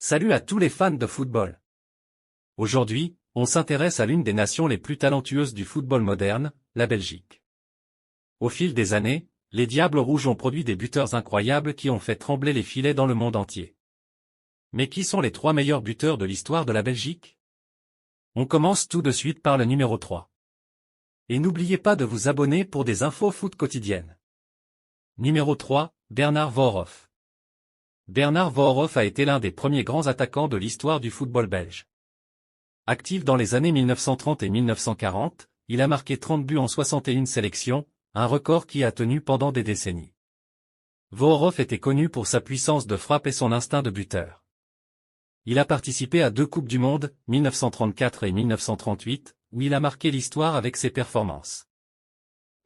Salut à tous les fans de football. Aujourd'hui, on s'intéresse à l'une des nations les plus talentueuses du football moderne, la Belgique. Au fil des années, les Diables Rouges ont produit des buteurs incroyables qui ont fait trembler les filets dans le monde entier. Mais qui sont les 3 meilleurs buteurs de l'histoire de la Belgique? On commence tout de suite par le numéro 3. Et n'oubliez pas de vous abonner pour des infos foot quotidiennes. Numéro 3, Bernard Voorhoff. Bernard Voorhoff a été l'un des premiers grands attaquants de l'histoire du football belge. Actif dans les années 1930 et 1940, il a marqué 30 buts en 61 sélections, un record qui a tenu pendant des décennies. Voorhoff était connu pour sa puissance de frappe et son instinct de buteur. Il a participé à 2 Coupes du Monde, 1934 et 1938, où il a marqué l'histoire avec ses performances.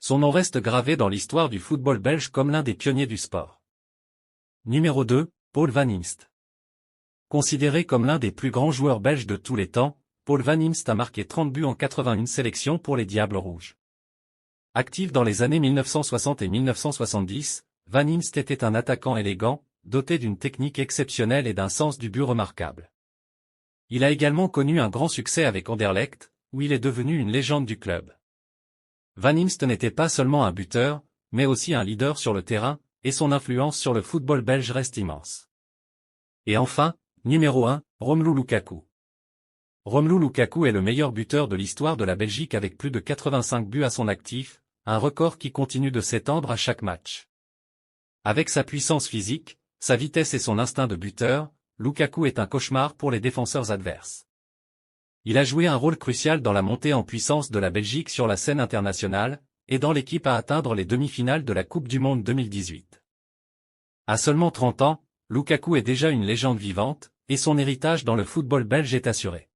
Son nom reste gravé dans l'histoire du football belge comme l'un des pionniers du sport. Numéro 2, Paul Van Imst. Considéré comme l'un des plus grands joueurs belges de tous les temps, Paul Van Imst a marqué 30 buts en 81 sélections pour les Diables Rouges. Actif dans les années 1960 et 1970, Van Imst était un attaquant élégant, doté d'une technique exceptionnelle et d'un sens du but remarquable. Il a également connu un grand succès avec Anderlecht, où il est devenu une légende du club. Van Imst n'était pas seulement un buteur, mais aussi un leader sur le terrain, et son influence sur le football belge reste immense. Et enfin, numéro 1, Romelu Lukaku. Romelu Lukaku est le meilleur buteur de l'histoire de la Belgique avec plus de 85 buts à son actif, un record qui continue de s'étendre à chaque match. Avec sa puissance physique, sa vitesse et son instinct de buteur, Lukaku est un cauchemar pour les défenseurs adverses. Il a joué un rôle crucial dans la montée en puissance de la Belgique sur la scène internationale, aidant l'équipe à atteindre les demi-finales de la Coupe du Monde 2018. À seulement 30 ans, Lukaku est déjà une légende vivante, et son héritage dans le football belge est assuré.